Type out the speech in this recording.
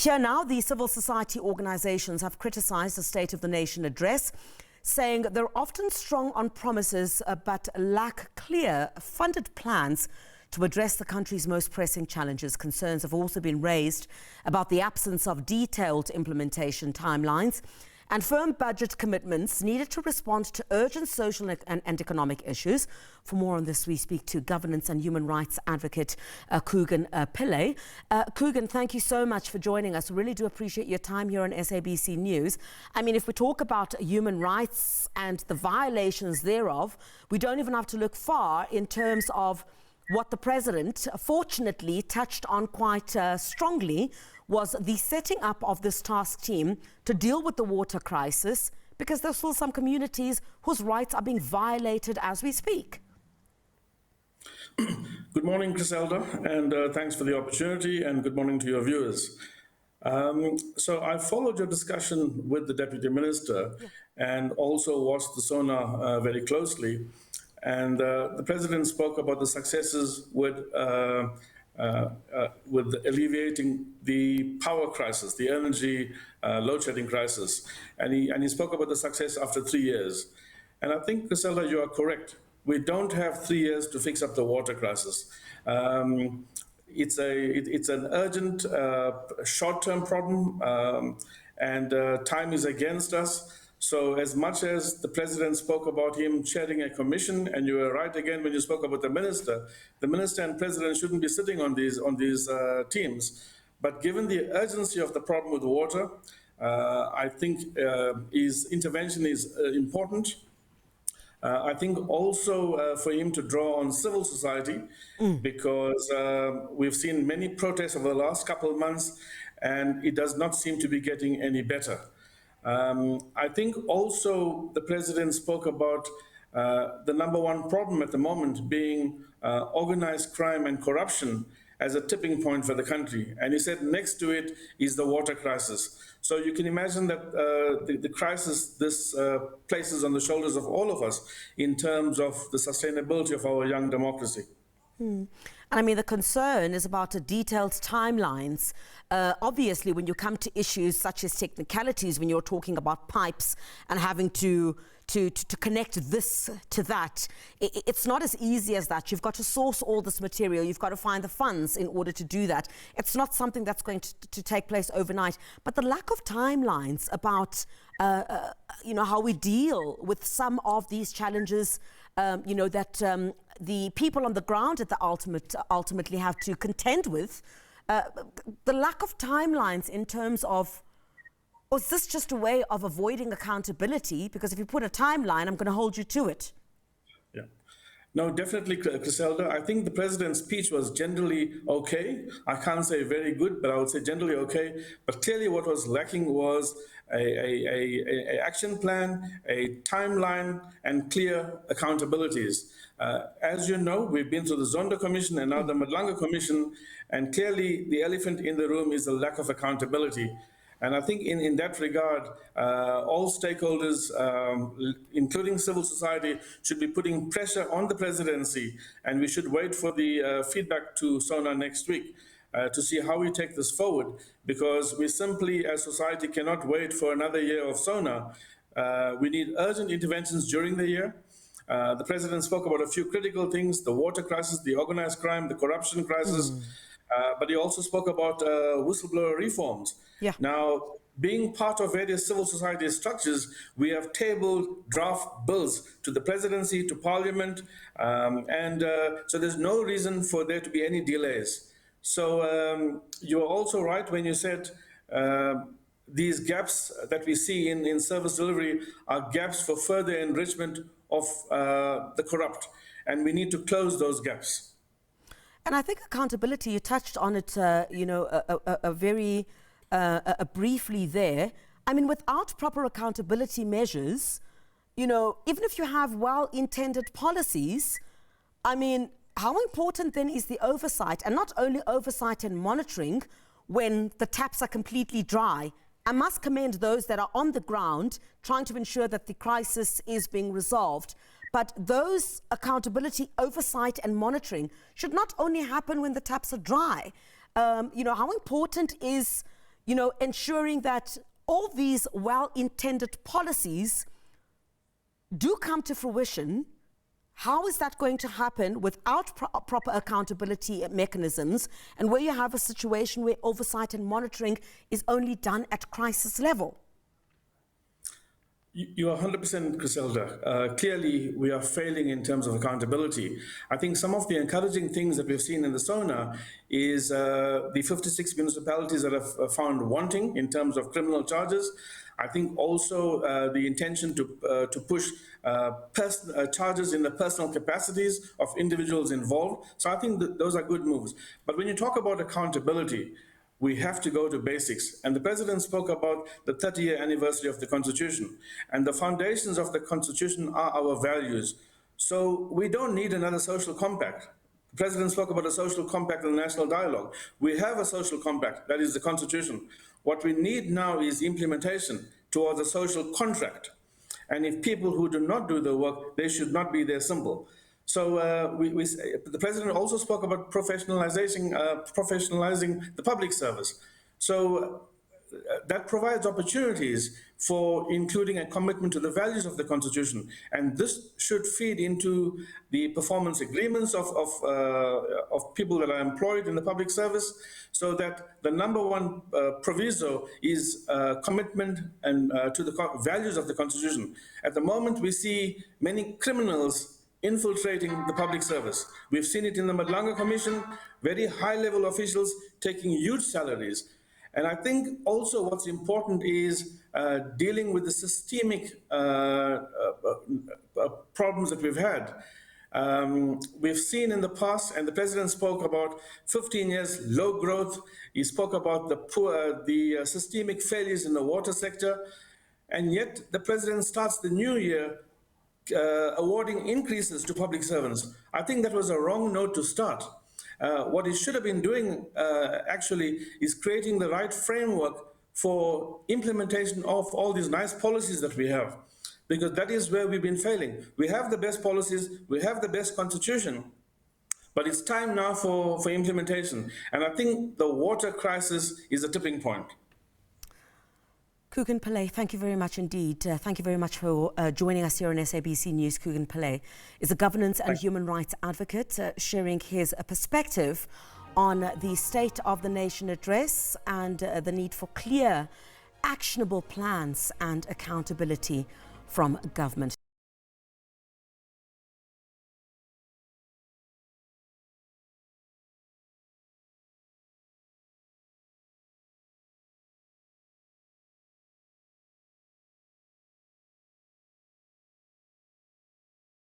Here now, the civil society organizations have criticized the State of the Nation address, saying they're often strong on promises but lack clear funded plans to address the country's most pressing challenges. Concerns have also been raised about the absence of detailed implementation timelines and firm budget commitments needed to respond to urgent social and economic issues. For more on this, we speak to governance and human rights advocate Koogan Pillay. Koogan, thank you so much for joining us. We really do appreciate your time here on SABC News. I mean, if we talk about human rights and the violations thereof, we don't even have to look far in terms of what the president fortunately touched on quite strongly was the setting up of this task team to deal with the water crisis, because there's still some communities whose rights are being violated as we speak. Good morning, Griselda, and thanks for the opportunity, and good morning to your viewers. So I followed your discussion with the Deputy Minister and also watched the SONA very closely. And the President spoke about the successes with alleviating the power crisis, the energy load shedding crisis. And he spoke about the success after 3 years. And I think, Griselda, you are correct. We don't have 3 years to fix up the water crisis. It's an urgent, short-term problem, and time is against us. So as much as the president spoke about him chairing a commission, and you were right again when you spoke about the minister and president shouldn't be sitting on these teams. But given the urgency of the problem with water, I think his intervention is important. I think also for him to draw on civil society, because we've seen many protests over the last couple of months, and it does not seem to be getting any better. I think also the president spoke about the number one problem at the moment being organized crime and corruption as a tipping point for the country. And he said next to it is the water crisis. So you can imagine that the crisis this places on the shoulders of all of us in terms of the sustainability of our young democracy. And I mean, the concern is about the detailed timelines. Obviously, when you come to issues such as technicalities, when you're talking about pipes and having to connect this to that, it's not as easy as that. You've got to source all this material. You've got to find the funds in order to do that. It's not something that's going to take place overnight. But the lack of timelines about, how we deal with some of these challenges, that the people on the ground at the ultimately have to contend with, the lack of timelines in terms of, or is this just a way of avoiding accountability? Because if you put a timeline, I'm going to hold you to it. Yeah. No, definitely, Griselda. I think the president's speech was generally okay. I can't say very good, but I would say generally okay. But clearly what was lacking was a action plan, a timeline, and clear accountabilities. As you know, we've been through the Zondo Commission and now the Madlanga Commission, and clearly the elephant in the room is the lack of accountability. And I think in that regard, all stakeholders, including civil society, should be putting pressure on the presidency, and we should wait for the feedback to SONA next week to see how we take this forward, because we simply, as society, cannot wait for another year of SONA. We need urgent interventions during the year. The president spoke about a few critical things: the water crisis, the organized crime, the corruption crisis, but he also spoke about whistleblower reforms. Yeah. Now, being part of various civil society structures, we have tabled draft bills to the presidency, to parliament, so there's no reason for there to be any delays. So you're also right when you said these gaps that we see in service delivery are gaps for further enrichment of the corrupt, and we need to close those gaps. And I think accountability, you touched on it, very briefly there. I mean, without proper accountability measures, even if you have well-intended policies, I mean, how important then is the oversight, and not only oversight and monitoring when the taps are completely dry? I must commend those that are on the ground trying to ensure that the crisis is being resolved. But those accountability, oversight and monitoring should not only happen when the taps are dry. How important is, ensuring that all these well-intended policies do come to fruition. How is that going to happen without proper accountability mechanisms, and where you have a situation where oversight and monitoring is only done at crisis level? You are 100%, Griselda. Clearly, we are failing in terms of accountability. I think some of the encouraging things that we've seen in the SONA is the 56 municipalities that have found wanting in terms of criminal charges. I think also the intention to push charges in the personal capacities of individuals involved. So I think that those are good moves. But when you talk about accountability, we have to go to basics. And the President spoke about the 30-year anniversary of the Constitution. And the foundations of the Constitution are our values. So we don't need another social compact. The President spoke about a social compact and national dialogue. We have a social compact, that is the Constitution. What we need now is implementation towards a social contract. And if people who do not do the work, they should not be their symbol. So the President also spoke about professionalizing the public service. So that provides opportunities for including a commitment to the values of the Constitution. And this should feed into the performance agreements of people that are employed in the public service, so that the number one proviso is commitment and to the values of the Constitution. At the moment, we see many criminals infiltrating the public service. We've seen it in the Madlanga Commission, very high-level officials taking huge salaries. And I think also what's important is dealing with the systemic problems that we've had. We've seen in the past, and the President spoke about 15 years low growth. He spoke about the systemic failures in the water sector. And yet the President starts the new year awarding increases to public servants. I think that was a wrong note to start. What he should have been doing actually is creating the right framework for implementation of all these nice policies that we have, because that is where we've been failing. We have the best policies, we have the best Constitution, but it's time now for implementation. And I think the water crisis is a tipping point. Koogan Pillay, thank you very much indeed. Thank you very much for joining us here on SABC News. Koogan Pillay is a governance and human rights advocate, sharing his perspective on the State of the Nation address and the need for clear, actionable plans and accountability from government.